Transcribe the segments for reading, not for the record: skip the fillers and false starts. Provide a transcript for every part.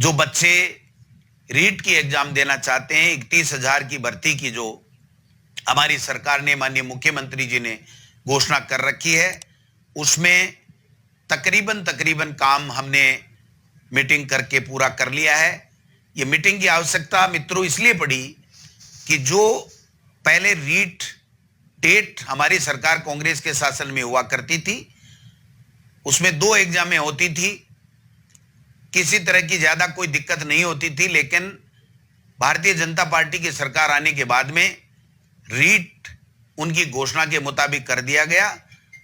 जो बच्चे रीट की एग्जाम देना चाहते हैं, 31,000 की भर्ती की जो हमारी सरकार ने, माननीय मुख्यमंत्री जी ने घोषणा कर रखी है, उसमें तकरीबन काम हमने मीटिंग करके पूरा कर लिया है। ये मीटिंग की आवश्यकता मित्रों इसलिए पड़ी कि जो पहले रीट टेट हमारी सरकार कांग्रेस के शासन में हुआ करती थी, उसमें 2 एग्जामें होती थी, किसी तरह की ज्यादा कोई दिक्कत नहीं होती थी। लेकिन भारतीय जनता पार्टी की सरकार आने के बाद में रीट उनकी घोषणा के मुताबिक कर दिया गया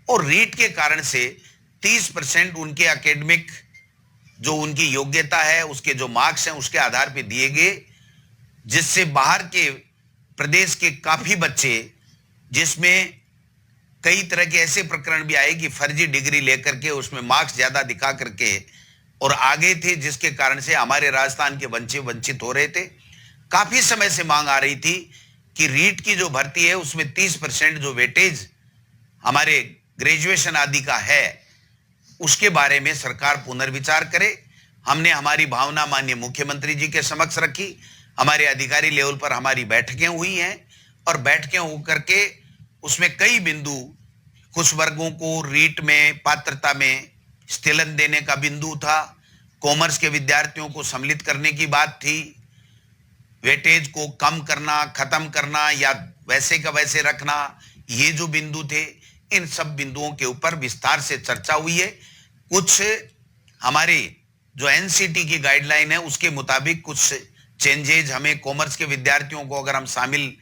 और रीट के कारण से 30% उनके एकेडमिक जो उनकी योग्यता है, उसके जो मार्क्स हैं, उसके आधार पर दिए गए, जिससे बाहर के प्रदेश के काफी बच्चे, जिसमें कई तरह के ऐसे प्रकरण भी आए कि फर्जी डिग्री लेकर के उसमें मार्क्स ज्यादा दिखा करके और आगे थे, जिसके कारण से हमारे राजस्थान के बच्चे वंचित हो रहे थे। काफी समय से मांग आ रही थी कि रीट की जो भर्ती है उसमें 30% जो वेटेज हमारे ग्रेजुएशन आदि का है, उसके बारे में सरकार पुनर्विचार करे। हमने हमारी भावना माननीय मुख्यमंत्री जी के समक्ष रखी। हमारे अधिकारी लेवल पर हमारी बैठकें हुई हैं और बैठकें होकर के उसमें कई बिंदु, कुछ वर्गों को रीट में पात्रता में स्थिलन देने का बिंदु था, कॉमर्स के विद्यार्थियों को सम्मिलित करने की बात थी, वेटेज को कम करना, खत्म करना या वैसे का वैसे रखना, ये जो बिंदु थे, इन सब बिंदुओं के ऊपर विस्तार से चर्चा हुई है। कुछ हमारे जो एनसीटी की गाइडलाइन है उसके मुताबिक कुछ चेंजेज हमें, कॉमर्स के विद्यार्थियों को अगर हम शामिल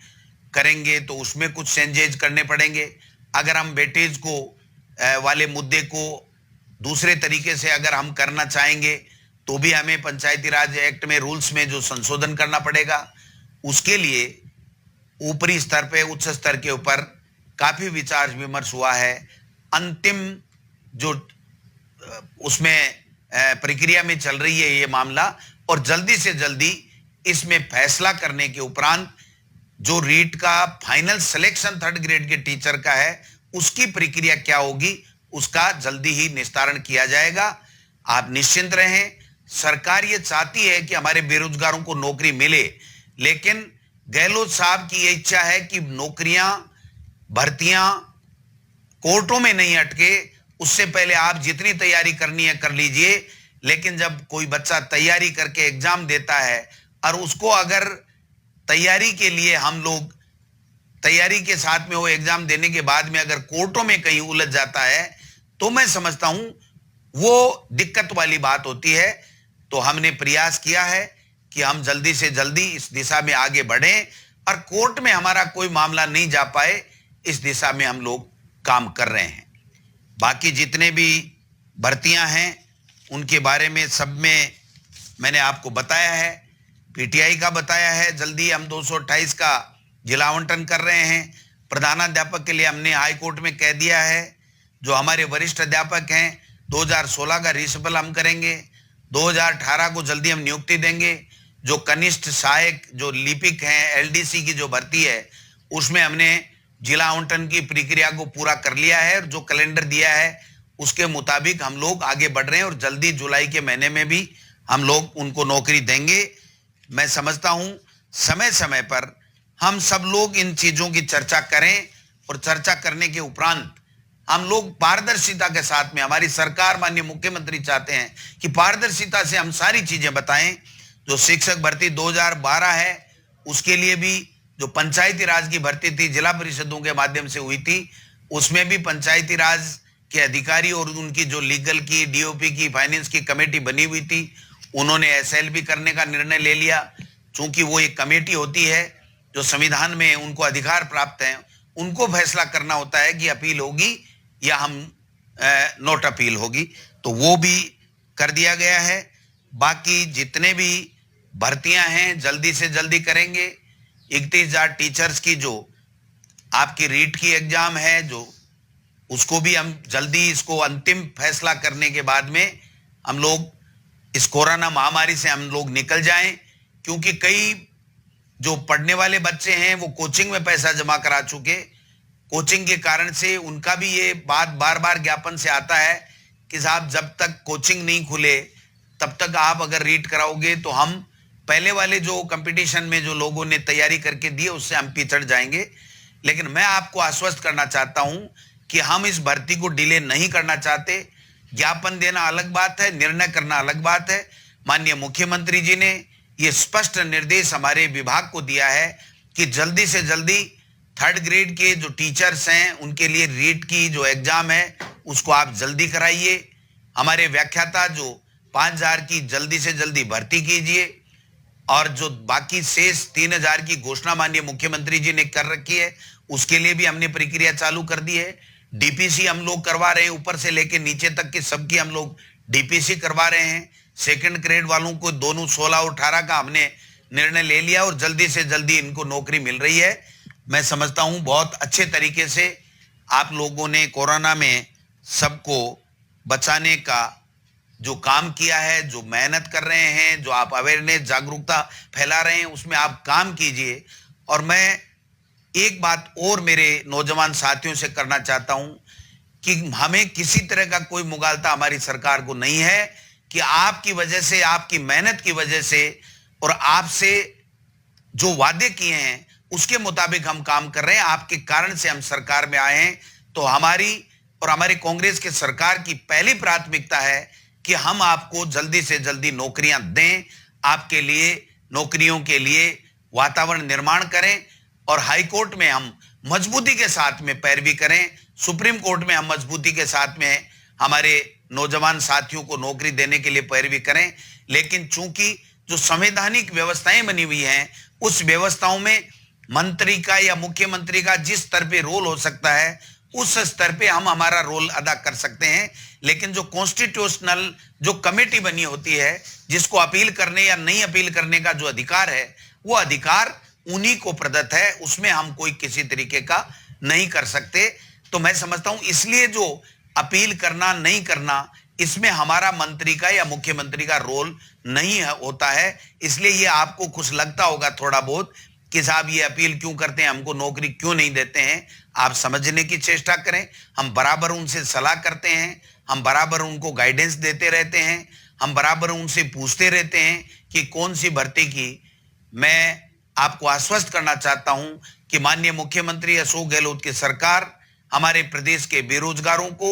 करेंगे तो उसमें कुछ चेंजेज करने पड़ेंगे। अगर हम वेटेज को वाले मुद्दे को दूसरे तरीके से अगर हम करना चाहेंगे तो भी हमें पंचायती राज एक्ट में रूल्स में जो संशोधन करना पड़ेगा। उसके लिए ऊपरी स्तर पे, उच्च स्तर के ऊपर काफी विचार विमर्श हुआ है। अंतिम जो उसमें प्रक्रिया में चल रही है ये मामला, और जल्दी से जल्दी इसमें फैसला करने के उपरांत जो रीट का फाइनल सिलेक्शन 3rd ग्रेड के टीचर का है, उसकी प्रक्रिया क्या होगी, उसका जल्दी ही निस्तारण किया जाएगा। आप निश्चिंत रहें। सरकार ये चाहती है कि हमारे बेरोजगारों को नौकरी मिले, लेकिन गहलोत साहब की ये इच्छा है कि नौकरियां, भर्तियां कोर्टों में नहीं अटके। उससे पहले आप जितनी तैयारी करनी है कर लीजिए, लेकिन जब कोई बच्चा तैयारी करके एग्जाम देता है और उसको अगर तैयारी के लिए हम लोग तैयारी के साथ में वो एग्जाम देने के बाद में अगर कोर्टों में कहीं उलझ जाता है, तो मैं समझता हूं वो दिक्कत वाली बात होती है। तो हमने प्रयास किया है कि हम जल्दी से जल्दी इस दिशा में आगे बढ़ें और कोर्ट में हमारा कोई मामला नहीं जा पाए, इस दिशा में हम लोग काम कर रहे हैं। बाकी जितने भी भर्तियां हैं उनके बारे में सब में मैंने आपको बताया है, पीटीआई का बताया है। जल्दी हम 228 का जिला आवंटन कर रहे हैं। प्रधानाध्यापक के लिए हमने हाई कोर्ट में कह दिया है। जो हमारे वरिष्ठ अध्यापक हैं, 2016 का रिशफल हम करेंगे, 2018 को जल्दी हम नियुक्ति देंगे। जो कनिष्ठ सहायक जो लिपिक हैं, एलडीसी की जो भर्ती है, उसमें हमने जिला आवंटन की प्रक्रिया को पूरा कर लिया है और जो कैलेंडर दिया है उसके मुताबिक हम लोग आगे बढ़ रहे हैं और जल्दी जुलाई के महीने में भी हम लोग उनको नौकरी देंगे। मैं समझता हूं समय समय पर हम सब लोग इन चीजों की चर्चा करें और चर्चा करने के उपरांत हम लोग पारदर्शिता के साथ में, हमारी सरकार माननीय मुख्यमंत्री चाहते हैं कि पारदर्शिता से हम सारी चीजें बताएं। जो शिक्षक भर्ती 2012 है, उसके लिए भी जो पंचायती राज की भर्ती थी, जिला परिषदों के माध्यम से हुई थी, उसमें भी पंचायती राज के अधिकारी और उनकी जो लीगल की, डीओपी की, फाइनेंस की कमेटी बनी हुई थी, उन्होंने एसएलपी करने का निर्णय ले लिया। चूंकि वो एक कमेटी होती है जो संविधान में उनको अधिकार प्राप्त है, उनको फैसला करना होता है कि अपील होगी या हम नोट अपील होगी, तो वो भी कर दिया गया है। बाकी जितने भी भर्तियां हैं जल्दी से जल्दी करेंगे। 31,000 टीचर्स की जो आपकी रीट की एग्जाम है, जो उसको भी हम जल्दी इसको अंतिम फैसला करने के बाद में हम लोग इस कोरोना महामारी से हम लोग निकल जाएं। क्योंकि कई जो पढ़ने वाले बच्चे हैं वो कोचिंग में पैसा जमा करा चुके, कोचिंग के कारण से उनका भी ये बात बार बार ज्ञापन से आता है कि साहब जब तक कोचिंग नहीं खुले तब तक आप अगर रीट कराओगे तो हम पहले वाले जो कंपटीशन में जो लोगों ने तैयारी करके दी उससे हम पिछड़ जाएंगे। लेकिन मैं आपको आश्वस्त करना चाहता हूं कि हम इस भर्ती को डिले नहीं करना चाहते। ज्ञापन देना अलग बात है, निर्णय करना अलग बात है। माननीय मुख्यमंत्री जी ने ये स्पष्ट निर्देश हमारे विभाग को दिया है कि जल्दी से जल्दी 3rd ग्रेड के जो टीचर्स हैं उनके लिए रीट की जो एग्जाम है उसको आप जल्दी कराइए। हमारे व्याख्याता जो 5000 की जल्दी से जल्दी भर्ती कीजिए, और जो बाकी शेष 3000 की घोषणा माननीय मुख्यमंत्री जी ने कर रखी है उसके लिए भी हमने प्रक्रिया चालू कर दी है। डीपीसी हम लोग करवा रहे हैं, ऊपर से लेकर नीचे तक के सबकी हम लोग डीपीसी करवा रहे हैं। 2nd ग्रेड वालों को दोनों 16 और 18 का हमने निर्णय ले लिया और जल्दी से जल्दी इनको नौकरी मिल रही है। मैं समझता हूं बहुत अच्छे तरीके से आप लोगों ने कोरोना में सबको बचाने का जो काम किया है, जो मेहनत कर रहे हैं, जो आप अवेयरनेस जागरूकता फैला रहे हैं उसमें आप काम कीजिए। और मैं एक बात और मेरे नौजवान साथियों से करना चाहता हूं कि हमें किसी तरह का कोई मुगालता हमारी सरकार को नहीं है कि आपकी वजह से, आपकी मेहनत की वजह से और आपसे जो वादे किए हैं उसके मुताबिक हम काम कर रहे हैं। आपके कारण से हम सरकार में आए हैं। तो हमारी और हमारी कांग्रेस की सरकार की पहली प्राथमिकता है कि हम आपको जल्दी से जल्दी नौकरियां दें, आपके लिए नौकरियों के लिए वातावरण निर्माण करें और हाई कोर्ट में हम मजबूती के साथ में पैरवी करें, सुप्रीम कोर्ट में हम मजबूती के साथ में हमारे नौजवान साथियों को नौकरी देने के लिए पैरवी करें। लेकिन चूंकि जो संवैधानिक व्यवस्थाएं बनी हुई हैं उस व्यवस्थाओं में मंत्री का या मुख्यमंत्री का जिस स्तर पे रोल हो सकता है उस स्तर पे हम हमारा रोल अदा कर सकते हैं। लेकिन जो कॉन्स्टिट्यूशनल जो कमेटी बनी होती है जिसको अपील करने या नहीं अपील करने का जो अधिकार है वो अधिकार उन्हीं को प्रदत्त है, उसमें हम कोई किसी तरीके का नहीं कर सकते। तो मैं समझता हूं इसलिए जो अपील करना नहीं करना इसमें हमारा मंत्री का या मुख्यमंत्री का रोल नहीं होता है। इसलिए ये आपको कुछ लगता होगा थोड़ा बहुत कि साहब ये अपील क्यों करते हैं, हमको नौकरी क्यों नहीं देते हैं। आप समझने की चेष्टा करें, हम बराबर उनसे सलाह करते हैं, हम बराबर उनको गाइडेंस देते रहते हैं, हम बराबर उनसे पूछते रहते हैं कि कौन सी भर्ती की। मैं आपको आश्वस्त करना चाहता हूं कि माननीय मुख्यमंत्री अशोक गहलोत की सरकार हमारे प्रदेश के बेरोजगारों को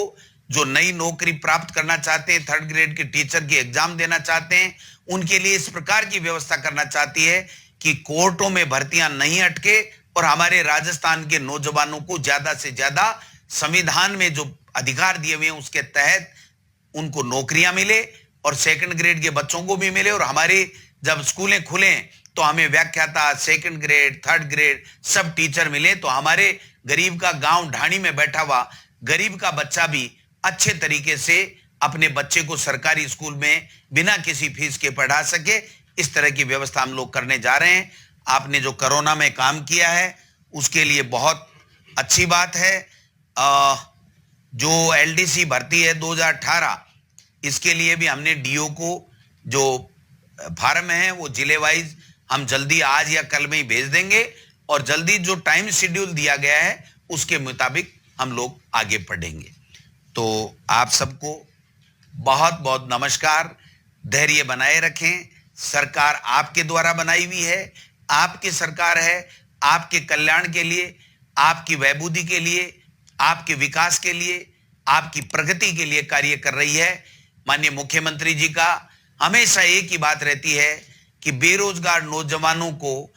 जो नई नौकरी प्राप्त करना चाहते हैं, 3rd ग्रेड के टीचर की एग्जाम देना चाहते हैं, उनके लिए इस प्रकार की व्यवस्था करना चाहती है कि कोर्टों में भर्तियां नहीं अटके और हमारे राजस्थान के नौजवानों को ज्यादा से ज्यादा संविधान में जो अधिकार दिए हुए हैं उसके तहत उनको नौकरियां मिले और 2nd ग्रेड के बच्चों को भी मिले। और हमारे जब स्कूलें खुलें तो हमें व्याख्याता 2nd ग्रेड 3rd ग्रेड सब टीचर मिले, तो हमारे गरीब का गांव ढाणी में बैठा हुआ गरीब का बच्चा भी अच्छे तरीके से अपने बच्चे को सरकारी स्कूल में बिना किसी फीस के पढ़ा सके। इस तरह की व्यवस्था हम लोग करने जा रहे हैं। आपने जो कोरोना में काम किया है उसके लिए बहुत अच्छी बात है। जो एलडीसी भर्ती है 2018 इसके लिए भी हमने डीओ को जो फार्म है वो जिले वाइज हम जल्दी आज या कल में ही भेज देंगे और जल्दी जो टाइम शेड्यूल दिया गया है उसके मुताबिक हम लोग आगे बढ़ेंगे। तो आप सबको बहुत बहुत नमस्कार। धैर्य बनाए रखें। सरकार आपके द्वारा बनाई हुई है, आपकी सरकार है, आपके कल्याण के लिए, आपकी वैभूति के लिए, आपके विकास के लिए, आपकी प्रगति के लिए कार्य कर रही है। माननीय मुख्यमंत्री जी का हमेशा एक ही बात रहती है कि बेरोजगार नौजवानों को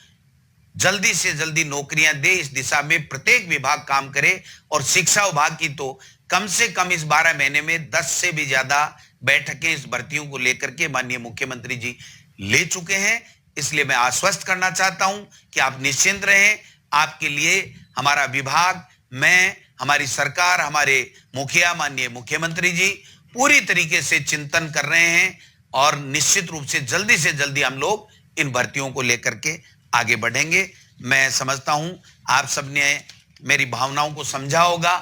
जल्दी से जल्दी नौकरियां दे, इस दिशा में प्रत्येक विभाग काम करे। और शिक्षा विभाग की तो कम से कम इस 12 महीने में 10 से भी ज्यादा बैठकें इस भर्तियों को लेकर के माननीय मुख्यमंत्री जी ले चुके हैं। इसलिए मैं आश्वस्त करना चाहता हूं कि आप निश्चिंत रहें। आपके लिए हमारा विभाग, मैं, हमारी सरकार, हमारे मुखिया माननीय मुख्यमंत्री जी पूरी तरीके से चिंतन कर रहे हैं और निश्चित रूप से जल्दी हम लोग इन भर्तियों को लेकर के आगे बढ़ेंगे। मैं समझता हूं आप सबने मेरी भावनाओं को समझा होगा।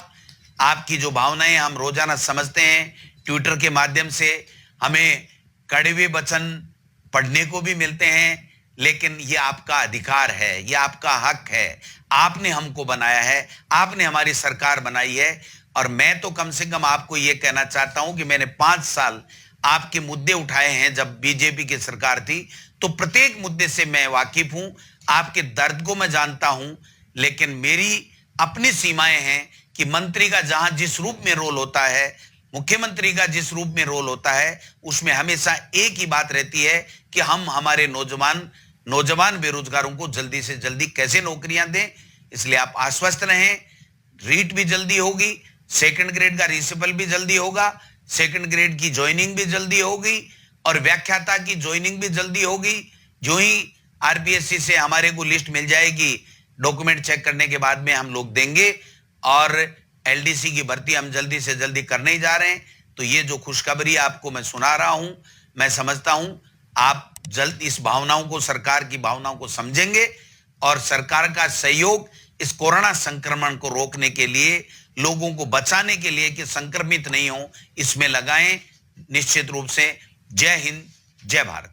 आपकी जो भावनाएं हम रोजाना समझते हैं, ट्विटर के माध्यम से हमें कड़वे वचन पढ़ने को भी मिलते हैं, लेकिन ये आपका अधिकार है, ये आपका हक है। आपने हमको बनाया है, आपने हमारी सरकार बनाई है। और मैं तो कम से कम आपको ये कहना चाहता हूं कि मैंने 5 साल आपके मुद्दे उठाए हैं जब बीजेपी की सरकार थी, तो प्रत्येक मुद्दे से मैं वाकिफ हूं, आपके दर्द को मैं जानता हूं, लेकिन मेरी अपनी सीमाएं हैं कि मंत्री का जहां जिस रूप में रोल होता है, मुख्यमंत्री का जिस रूप में रोल होता है, उसमें हमेशा एक ही बात रहती है कि हम हमारे नौजवान बेरोजगारों को जल्दी से जल्दी कैसे नौकरियां दें। इसलिए आप आश्वस्त रहें, रीट भी जल्दी होगी, सेकंड ग्रेड का रिसिपल भी जल्दी होगा, सेकंड ग्रेड की ज्वाइनिंग भी जल्दी होगी और व्याख्याता की ज्वाइनिंग भी जल्दी होगी। जो ही आरपीएससी से हमारे को लिस्ट मिल जाएगी, डॉक्यूमेंट चेक करने के बाद में हम लोग देंगे और एलडीसी की भर्ती हम जल्दी से जल्दी करने ही जा रहे हैं। तो ये जो खुशखबरी आपको मैं सुना रहा हूं, मैं समझता हूं आप जल्द इस भावनाओं को, सरकार की भावनाओं को समझेंगे और सरकार का सहयोग इस कोरोना संक्रमण को रोकने के लिए, लोगों को बचाने के लिए कि संक्रमित नहीं हो, इसमें लगाएं निश्चित रूप से। जय हिंद, जय भारत।